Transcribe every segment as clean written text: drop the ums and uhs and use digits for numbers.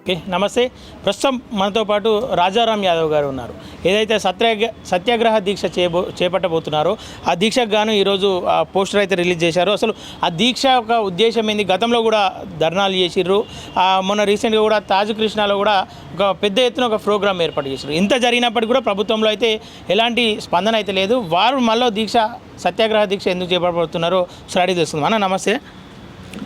Okay నమస్తే. ప్రస్తుతం మనతో పాటు రాజారాం యాదవ్ గారు ఉన్నారు. ఏదైతే సత్యాగ్రహ దీక్ష చేపట్టబోతున్నారో ఆ దీక్షకు గాను ఈరోజు పోస్టర్ అయితే రిలీజ్ చేశారు. అసలు ఆ దీక్ష యొక్క ఉద్దేశం ఏంది? గతంలో కూడా ధర్నాలు చేసిర్రు. మొన్న రీసెంట్గా కూడా తాజ్ కృష్ణాలో కూడా ఒక పెద్ద ఎత్తున ఒక ప్రోగ్రామ్ ఏర్పాటు చేశారు. ఇంత జరిగినప్పటికీ కూడా ప్రభుత్వంలో అయితే ఎలాంటి స్పందన అయితే లేదు. వారు మళ్ళీ సత్యాగ్రహ దీక్ష ఎందుకు చేపట్టబోతున్నారో స్టడీ తెలుస్తుంది. అన్న నమస్తే.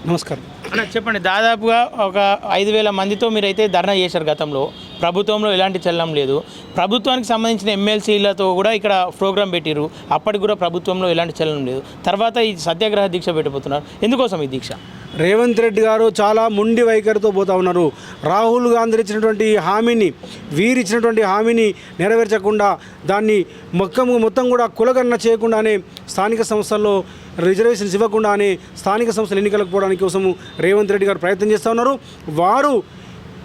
నమస్కారం అన్న చెప్పండి. దాదాపుగా ఒక 5,000 మందితో మీరైతే ధర్నా చేశారు. గతంలో ప్రభుత్వంలో ఎలాంటి చలనం లేదు. ప్రభుత్వానికి సంబంధించిన ఎమ్మెల్సీలతో కూడా ఇక్కడ ప్రోగ్రాం పెట్టిరు. అప్పటికి కూడా ప్రభుత్వంలో ఎలాంటి చలనం లేదు. తర్వాత ఈ సత్యాగ్రహ దీక్ష పెట్టబోతున్నారు. ఎందుకోసం ఈ దీక్ష? రేవంత్ రెడ్డి గారు చాలా మొండి వైఖరితో పోతా ఉన్నారు. రాహుల్ గాంధీ ఇచ్చినటువంటి హామీని, వీరిచ్చినటువంటి హామీని నెరవేర్చకుండా దాన్ని మొత్తం కూడా కులగణన చేయకుండానే స్థానిక సంస్థల్లో రిజర్వేషన్స్ ఇవ్వకుండానే స్థానిక సంస్థలు ఎన్నికలకు పోవడానికి కోసము రేవంత్ రెడ్డి గారు ప్రయత్నం చేస్తూ ఉన్నారు. వారు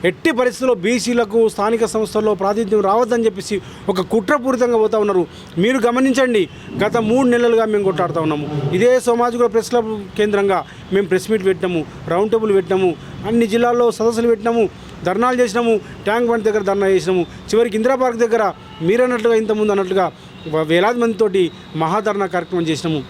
ఎట్టి పరిస్థితుల్లో బీసీలకు స్థానిక సంస్థల్లో ప్రాతినిధ్యం రావద్దని చెప్పేసి ఒక కుట్రపూరితంగా పోతూ ఉన్నారు. మీరు గమనించండి, గత 3 నెలలుగా మేము కొట్లాడుతూ ఉన్నాము. ఇదే సోమాజిగూడ ప్రెస్ క్లబ్ కేంద్రంగా మేము ప్రెస్ మీట్ పెట్టినాము, రౌండ్ టేబుల్ పెట్టినాము, అన్ని జిల్లాల్లో సదస్సులు పెట్టినాము, ధర్నాలు చేసినాము, ట్యాంక్ బండ్ దగ్గర ధర్నా చేసినాము, చివరికి ఇందిరా పార్క్ దగ్గర మీరన్నట్లుగా ఇంతకుముందు అన్నట్లుగా వేలాది మందితోటి మహాధర్నా కార్యక్రమం చేసినాము,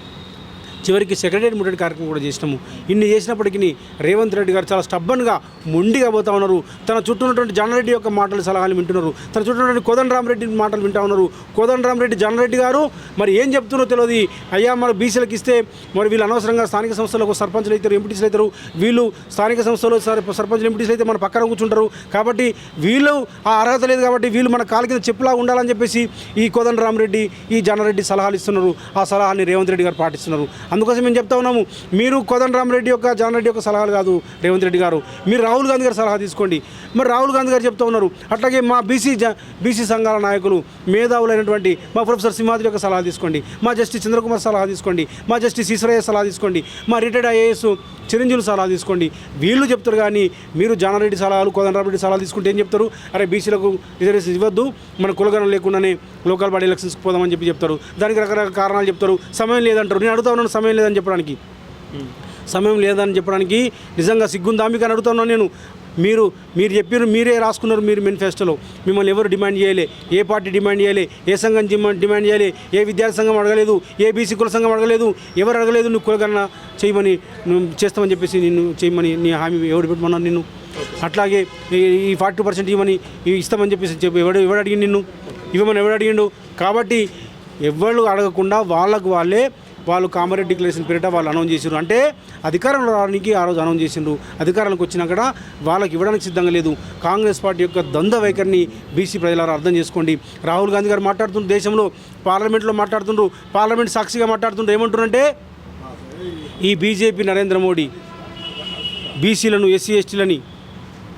చివరికి సెక్రటరీ ముట్టడి కార్యక్రమం కూడా చేసినాము. ఇన్ని చేసినప్పటికీ రేవంత్ రెడ్డి గారు చాలా స్టబ్బన్గా మొండిగా పోతా ఉన్నారు. తన చుట్టూ ఉన్నటువంటి జానారెడ్డి యొక్క మాటలు సలహాలు వింటున్నారు. తన చుట్టూ ఉన్నటువంటి కోదండరామరెడ్డి మాటలు వింటూ ఉన్నారు. కోదండరామరెడ్డి జానారెడ్డి గారు మరి ఏం చెప్తున్నారో తెలియదు. అయ్యా మన బీసీలకు ఇస్తే మరి వీళ్ళు అనవసరంగా స్థానిక సంస్థలకు సర్పంచులు అవుతారు, ఎంపీటీసీలు అవుతారు, వీళ్ళు స్థానిక సంస్థలు సర్పంచులు ఎంపీటీసీలు అయితే మన పక్కన కూర్చుంటారు, కాబట్టి వీళ్ళు ఆ అర్హత లేదు, కాబట్టి వీళ్ళు మన కాలు కింద చెప్పులా ఉండాలని చెప్పేసి ఈ కోదండరామరెడ్డి ఈ జానారెడ్డి సలహాలు ఇస్తున్నారు. ఆ సలహాన్ని రేవంత్ రెడ్డి గారు పాటిస్తున్నారు. అందుకోసం మేము చెప్తా ఉన్నాము, మీరు కోదండరామరెడ్డి యొక్క జానారెడ్డి యొక్క సలహాలు కాదు రేవంత్ రెడ్డి గారు, మీరు రాహుల్ గాంధీ గారు సలహా తీసుకోండి. మరి రాహుల్ గాంధీ గారు చెప్తా ఉన్నారు. అట్లాగే మా బీసీ సంఘాల నాయకులు మేధావులైనటువంటి మా ప్రొఫెసర్ సింహాద్రి యొక్క సలహా తీసుకోండి, మా జస్టిస్ చంద్రకుమార్ సలహా తీసుకోండి, మా జస్టిస్ ఈశ్వరయ్య సలహా తీసుకోండి, మా రిటైర్డ్ ఐఏఎస్ చిరంజీవులు సలహా తీసుకోండి. వీళ్ళు చెప్తారు కానీ మీరు జానారెడ్డి సలహాలు కోదండరామరెడ్డి సలహాలు తీసుకుంటే ఏం చెప్తారు? అరే బీసీలకు రిజర్వేషన్ ఇవ్వద్దు, మన కులగణం లేకుండానే లోకల్ బాడీ ఎలక్షన్స్కి పోదామని చెప్తారు. దానికి రకరకాల కారణాలు చెప్తారు. సమయం లేదంటారు. నేను అడుగుతా ఉన్నాను, సమయం లేదని చెప్పడానికి. సమయం లేదని చెప్పడానికి నిజంగా సిగ్గుందా మీకు అని అడుగుతా ఉన్నాను నేను. మీరు చెప్పారు, మీరే రాసుకున్నారు మీరు మేనిఫెస్టోలో. మిమ్మల్ని ఎవరు డిమాండ్ చేయలే, ఏ పార్టీ డిమాండ్ చేయలే, ఏ సంఘం డిమాండ్ చేయలే, ఏ విద్యార్థి సంఘం అడగలేదు, ఏ బీసీ కుల సంఘం అడగలేదు, ఎవరు అడగలేదు. నువ్వు కులగణన చేయమని, నువ్వు చేస్తామని చెప్పేసి నిన్ను చేయమని నీ హామీ ఎవడు పెట్టమన్నారు నిన్ను? అట్లాగే ఈ 40% ఇవ్వమని ఇస్తామని చెప్పేసి ఎవడు అడిగిండు నిన్ను? ఇవ్వమని ఎవడు అడిగిండు? కాబట్టి ఎవరు అడగకుండా వాళ్ళు కామారెడ్డి డిక్లరేషన్ పేరిట వాళ్ళు అనౌన్స్ చేసారు. అంటే అధికారంలో రావడానికి ఆ రోజు అనౌన్స్ చేసిండ్రు. అధికారంలోకి వచ్చినాక వాళ్ళకి ఇవ్వడానికి సిద్ధంగా లేదు. కాంగ్రెస్ పార్టీ యొక్క ద్వంద్వ వైఖరిని బీసీ ప్రజలారా అర్థం చేసుకోండి. రాహుల్ గాంధీ గారు మాట్లాడుతుండ్రు, దేశంలో పార్లమెంట్లో మాట్లాడుతుండ్రు, పార్లమెంట్ సాక్షిగా మాట్లాడుతుండ్రు. ఏమంటున్నారంటే ఈ బీజేపీ నరేంద్ర మోడీ బీసీలను ఎస్సీ ఎస్టీలని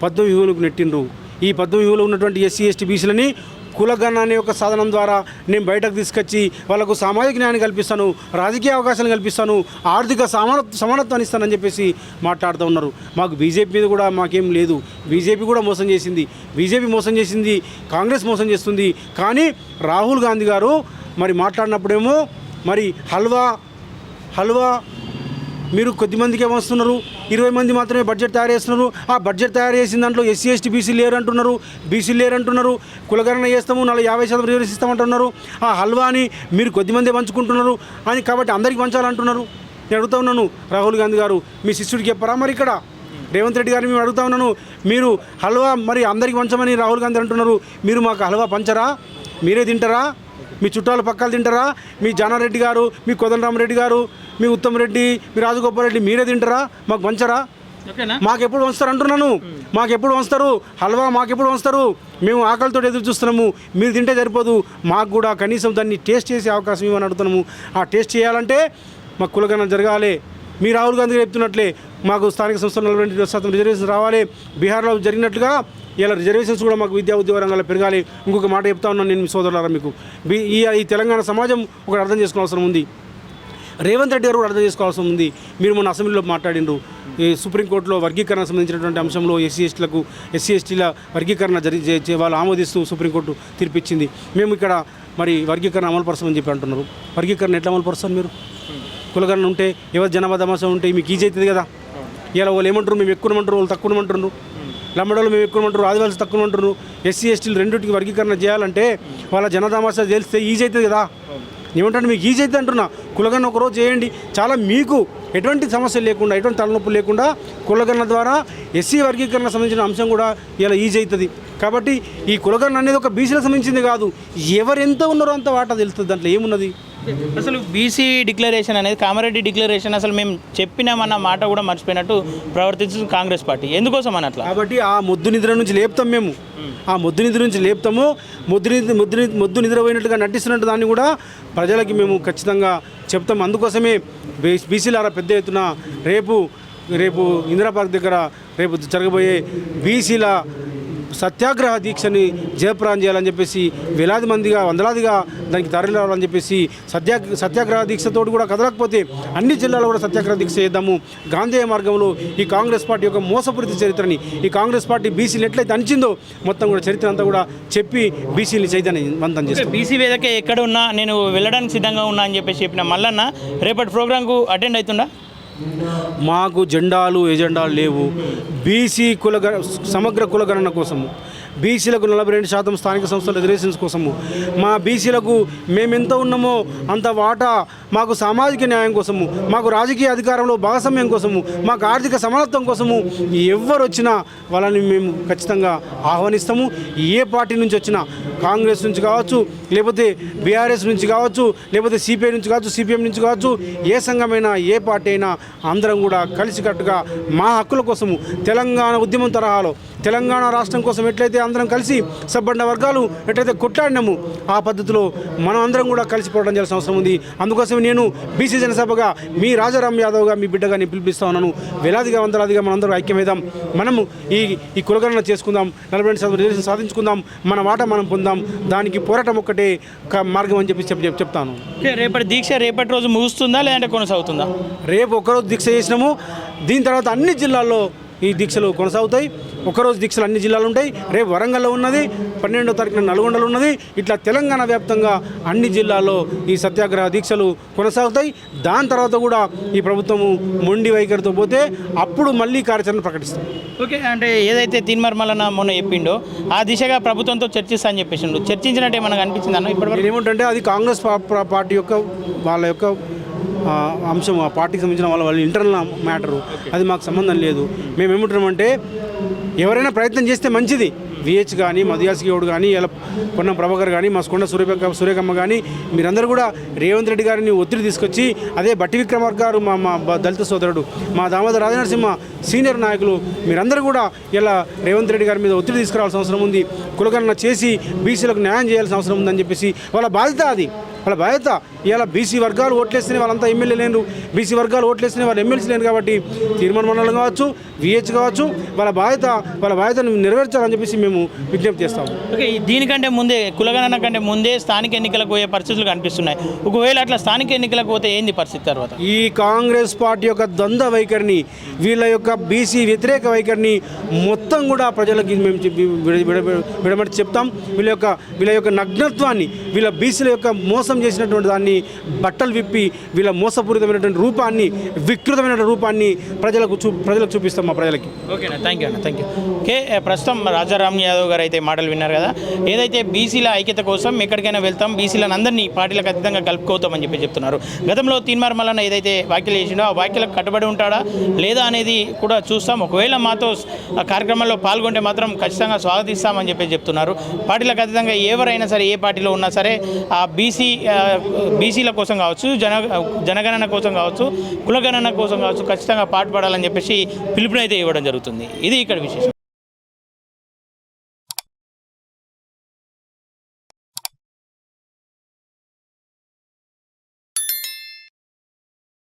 పద్మవ్యూహంలోకి నెట్టిండ్రు. ఈ పద్మవ్యూహంలో ఉన్నటువంటి ఎస్సీ ఎస్టీ బీసీలని కులగణన అనే ఒక సాధనం ద్వారా నేను బయటకు తీసుకొచ్చి వాళ్ళకు సామాజిక న్యాయాన్ని కల్పిస్తాను, రాజకీయ అవకాశాలు కల్పిస్తాను, ఆర్థిక సమానత్వాన్ని ఇస్తానని చెప్పేసి మాట్లాడుతూ ఉన్నారు. మాకు బీజేపీ మీద కూడా మాకేం లేదు. బీజేపీ కూడా మోసం చేసింది, కాంగ్రెస్ మోసం చేస్తుంది. కానీ రాహుల్ గాంధీ గారు మరి మాట్లాడినప్పుడేమో మరి హల్వా మీరు కొద్దిమందికి ఏమొస్తున్నారు, 20 మంది మాత్రమే బడ్జెట్ తయారు చేస్తున్నారు. ఆ బడ్జెట్ తయారు చేసిన దాంట్లో ఎస్సీ ఎస్టీ బీసీలు లేరంటున్నారు. కులగణన చేస్తాము, 50% రిజర్వేషన్ ఇస్తామంటున్నారు. ఆ హల్వాని మీరు కొద్దిమంది పంచుకుంటున్నారు అని, కాబట్టి అందరికీ పంచాలంటున్నారు. నేను అడుగుతా ఉన్నాను, రాహుల్ గాంధీ గారు మీ శిష్యుడికి చెప్పరా? మరి ఇక్కడ రేవంత్ రెడ్డి గారిని మేము అడుగుతా ఉన్నాను, మీరు హల్వా మరి అందరికీ పంచమని రాహుల్ గాంధీ అంటున్నారు. మీరు మాకు హల్వా పంచరా? మీరే తింటారా? మీ చుట్టాలు పక్కలు తింటారా? మీ జానారెడ్డి గారు, మీ కోదండరామరెడ్డి గారు, మీ ఉత్తమ్ రెడ్డి, మీ రాజగోపాల్ రెడ్డి మీరే తింటారా? మాకు పంచరా? మాకెప్పుడు వంచుతారు అంటున్నాను. మాకెప్పుడు వంచుతారు హల్వా? మాకెప్పుడు వంచుతారు? మేము ఆకలితో ఎదురు చూస్తున్నాము. మీరు తింటే సరిపోదు, మాకు కూడా కనీసం దాన్ని టేస్ట్ చేసే అవకాశం ఇవ్వని అడుగుతున్నాము. ఆ టేస్ట్ చేయాలంటే మాకు కులగణన జరగాలి. మీ రాహుల్ గాంధీ చెప్తున్నట్లే మాకు స్థానిక సంస్థలు 42% రిజర్వేషన్ రావాలి. బీహార్లో జరిగినట్లుగా ఇలా రిజర్వేషన్స్ కూడా మాకు విద్యా ఉద్యోగ రంగాల్లో పెరగాలి. ఇంకొక మాట చెప్తా ఉన్నాను నేను మీ సోదరులారా, మీకు ఈ తెలంగాణ సమాజం ఒకటి అర్థం చేసుకోవాల్సిన ఉంది. రేవంత్ రెడ్డి గారు కూడా అర్థం చేసుకోవాల్సి ఉంది. మీరు మొన్న అసెంబ్లీలో మాట్లాడిండ్రు, ఈ సుప్రీంకోర్టులో వర్గీకరణ సంబంధించినటువంటి అంశంలో ఎస్సీ ఎస్టీల వర్గీకరణ వాళ్ళు ఆమోదిస్తూ సుప్రీంకోర్టు తీర్పిచ్చింది. మేము ఇక్కడ మరి వర్గీకరణ అమలు పరచమని చెప్పి అంటున్నారు. వర్గీకరణ ఎట్లా అమలు పరుస్తారు మీరు? కులగణన ఉంటే ఎవరి జనాభా దమాసా ఉంటే మీకు ఈజీ అవుతుంది కదా. ఇలా వాళ్ళు ఏమంటారు, మేము ఎక్కువమంటారు, వాళ్ళు తక్కువమంటారు. లంబడోళ్ళు మేము ఎక్కువ ఉంటారు, ఆదివాసులు తక్కువ ఉంటారు, ఎస్సీ ఎస్టీలు రెండింటికి వర్గీకరణ చేయాలంటే వాళ్ళ జనదామాస తెలిస్తే ఈజీ అవుతుంది కదా. ఏమంటే మీకు ఈజీ అయితే అంటున్నా, కులగన్న ఒకరోజు చేయండి చాలా, మీకు ఎటువంటి సమస్య లేకుండా ఎటువంటి తలనొప్పి లేకుండా కులగన్న ద్వారా ఎస్సీ వర్గీకరణ సంబంధించిన అంశం కూడా ఇలా ఈజీ అవుతుంది. కాబట్టి ఈ కులగన్న అనేది ఒక బీసీలకు సంబంధించింది కాదు, ఎవరు ఎంత ఉన్నారో అంత వాటా తెలుస్తుంది, దాంట్లో ఏమున్నది. అసలు బీసీ డిక్లరేషన్ అనేది కామారెడ్డి డిక్లరేషన్ అసలు మేము చెప్పినామన్న మాట కూడా మర్చిపోయినట్టు ప్రవర్తించింది కాంగ్రెస్ పార్టీ. ఎందుకోసం అని అట్లా? కాబట్టి ఆ మొద్దు నిద్ర నుంచి లేపుతాం మేము, ఆ మొద్దు నిద్ర నుంచి లేపుతాము. మొద్దు నిద్రపోయినట్టుగా నటిస్తున్నట్టు దాన్ని కూడా ప్రజలకి మేము ఖచ్చితంగా చెప్తాం. అందుకోసమే బీసీలారా పెద్ద ఎత్తున రేపు ఇందిరా పార్క్ దగ్గర రేపు జరగబోయే బీసీల సత్యాగ్రహ దీక్షని జయప్రదం చేయాలని చెప్పేసి వేలాది మందిగా వందలాదిగా దానికి తరలిరావాలని చెప్పేసి సత్యాగ్రహ దీక్షతోటి కూడా కదలకపోతే అన్ని జిల్లాలో కూడా సత్యాగ్రహ దీక్ష చేద్దాము. గాంధేయ మార్గంలో ఈ కాంగ్రెస్ పార్టీ యొక్క మోసపూరిత చరిత్రని, ఈ కాంగ్రెస్ పార్టీ బీసీలు ఎట్లయితే అంచిందో మొత్తం కూడా చరిత్ర అంతా కూడా చెప్పి బీసీని చైతన్యవంతం చేస్తాం. బీసీ వేదిక ఎక్కడ ఉన్నా నేను వెళ్ళడానికి సిద్ధంగా ఉన్నా అని చెప్పేసి చెప్పిన మల్లన్న రేపటి ప్రోగ్రాంకు అటెండ్ అవుతుండా? మాకు జెండాలు ఎజెండాలు లేవు. బీసీ సమగ్ర కులగణన కోసము, బీసీలకు 42% స్థానిక సంస్థల రిజర్వేషన్స్ కోసము, మా బీసీలకు మేమెంత ఉన్నామో అంత వాటా, మాకు సామాజిక న్యాయం కోసము, మాకు రాజకీయ అధికారంలో భాగస్వామ్యం కోసము, మాకు ఆర్థిక సమానత్వం కోసము ఎవరు వచ్చినా వాళ్ళని మేము ఖచ్చితంగా ఆహ్వానిస్తాము. ఏ పార్టీ నుంచి వచ్చినా, కాంగ్రెస్ నుంచి కావచ్చు, లేకపోతే బీఆర్ఎస్ నుంచి కావచ్చు, లేకపోతే సిపిఐ నుంచి కావచ్చు, సిపిఎం నుంచి కావచ్చు, ఏ సంఘమైనా ఏ పార్టీ అయినా అందరం కూడా కలిసికట్టుగా మా హక్కుల కోసము తెలంగాణ ఉద్యమం తరహాలో తెలంగాణ రాష్ట్రం కోసం ఎట్లయితే అందరం కలిసి సబ్బండ వర్గాలు ఎట్లయితే కొట్లాడినాము ఆ పద్ధతిలో మనం అందరం కూడా కలిసి పోవడం చేయాల్సిన అవసరం ఉంది. అందుకోసం నేను బీసీ జనసభగా మీ రాజారాం యాదవ్గా మీ బిడ్డగా నేను పిలిపిస్తా ఉన్నాను. వేలాదిగా వందలాదిగా మనందరం ఐక్యమేద్దాం, మనము ఈ కులగణన చేసుకుందాం, 42% రిజర్వేషన్ సాధించుకుందాం, మన వాటా మనం పొందాం. దానికి పోరాటం ఒక్కటే మార్గం అని చెప్పి చెప్తాను. రేపటి దీక్ష రేపటి రోజు ముగుస్తుందా లేదంటే కొనసాగుతుందా? రేపు ఒక్కరోజు దీక్ష చేసినాము, దీని తర్వాత అన్ని జిల్లాల్లో ఈ దీక్షలు కొనసాగుతాయి. ఒకరోజు దీక్షలు అన్ని జిల్లాలు ఉంటాయి. రేపు వరంగల్లో ఉన్నది, 12వ తారీఖున నల్గొండలో ఉన్నది. ఇట్లా తెలంగాణ వ్యాప్తంగా అన్ని జిల్లాల్లో ఈ సత్యాగ్రహ దీక్షలు కొనసాగుతాయి. దాని తర్వాత కూడా ఈ ప్రభుత్వము మొండి వైఖరితో పోతే అప్పుడు మళ్ళీ కార్యాచరణ ప్రకటిస్తాం. ఓకే, అంటే ఏదైతే తీన్మార్మలన్న మొన్న చెప్పిండో ఆ దిశగా ప్రభుత్వంతో చర్చిస్తా అని చెప్పేసిండు, చర్చించినట్టు ఏమన్నా అనిపించింది అన్న? ఇప్పటివరకు ఏమిటంటే అది కాంగ్రెస్ పార్టీ యొక్క వాళ్ళ యొక్క అంశం, ఆ పార్టీకి సంబంధించిన వాళ్ళ ఇంటర్నల్ మ్యాటరు, అది మాకు సంబంధం లేదు. మేము ఏమంటున్నామంటే ఎవరైనా ప్రయత్నం చేస్తే మంచిది. విహెచ్ కానీ, మధుయాసి గౌడ్ కానీ, ఇలా పొన్నం ప్రభాకర్ కానీ, మా కొండ సూర్యకమ్మ కానీ మీరందరూ కూడా రేవంత్ రెడ్డి గారిని ఒత్తిడి తీసుకొచ్చి, అదే బట్టి విక్రమార్క గారు మా దళిత సోదరుడు, మా దామోదర రాజనరసింహ సీనియర్ నాయకులు మీరందరూ కూడా ఇలా రేవంత్ రెడ్డి గారి మీద ఒత్తిడి తీసుకురావాల్సిన అవసరం ఉంది. కులగణన చేసి బీసీలకు న్యాయం చేయాల్సిన అవసరం ఉందని చెప్పేసి వాళ్ళ బాధ్యత అది, వాళ్ళ బాధ్యత. ఇలా బీసీ వర్గాలు ఓట్లేస్తేనే వాళ్ళంతా ఎమ్మెల్యే లేరు, బీసీ వర్గాలు ఓట్లేస్తేనే వాళ్ళు ఎమ్మెల్సీ లేరు. కాబట్టి తీర్మాన మండలం కావచ్చు, విహెచ్ కావచ్చు, వాళ్ళ బాధ్యతను నెరవేర్చాలని చెప్పేసి మేము విజ్ఞప్తి చేస్తాము. ఓకే, దీనికంటే ముందే కులగణన కంటే ముందే స్థానిక ఎన్నికలకు పోయే పరిస్థితులు కనిపిస్తున్నాయి. ఒకవేళ అట్లా స్థానిక ఎన్నికలకు పోతే ఏంది పరిస్థితి తర్వాత? ఈ కాంగ్రెస్ పార్టీ యొక్క ద్వంద్వ వైఖరిని, వీళ్ళ యొక్క బీసీ వ్యతిరేక వైఖరిని మొత్తం కూడా ప్రజలకి మేము విడమటి చెప్తాం. వీళ్ళ యొక్క నగ్నత్వాన్ని, వీళ్ళ బీసీల యొక్క మోసం చేసినటువంటి దాన్ని బట్టలు విప్పి వీళ్ళ మోసపూరితమైనటువంటి రూపాన్ని, వికృతమైన రూపాన్ని ప్రజలకు చూపిస్తాం మా ప్రజలకి. ఓకేనా, థ్యాంక్ యూ అన్న, థ్యాంక్ యూ. ఓకే, ప్రస్తుతం రాజారాం యాదవ్ గారు అయితే మాటలు విన్నారు కదా. ఏదైతే బీసీల ఐక్యత కోసం ఎక్కడికైనా వెళ్తాం, బీసీలను అందరినీ పార్టీలకు ఖచ్చితంగా కలుపుకోతామని చెప్పి చెప్తున్నారు. గతంలో తీన్మార్మలన్న ఏదైతే వ్యాఖ్యలు చేసిండో ఆ వ్యాఖ్యలకు కట్టుబడి ఉంటాడా లేదా అనేది కూడా చూస్తాం. ఒకవేళ మాతో ఆ కార్యక్రమంలో పాల్గొంటే మాత్రం ఖచ్చితంగా స్వాగతిస్తామని చెప్పి చెప్తున్నారు. పార్టీలకు ఖచ్చితంగా ఎవరైనా సరే, ఏ పార్టీలో ఉన్నా సరే, ఆ బీసీల కోసం కావచ్చు, జనగణన కోసం కావచ్చు, కులగణన కోసం కావచ్చు ఖచ్చితంగా పాటుపడాలని చెప్పేసి పిలుపునైతే ఇవ్వడం జరుగుతుంది. ఇది ఇక్కడ విశేషం.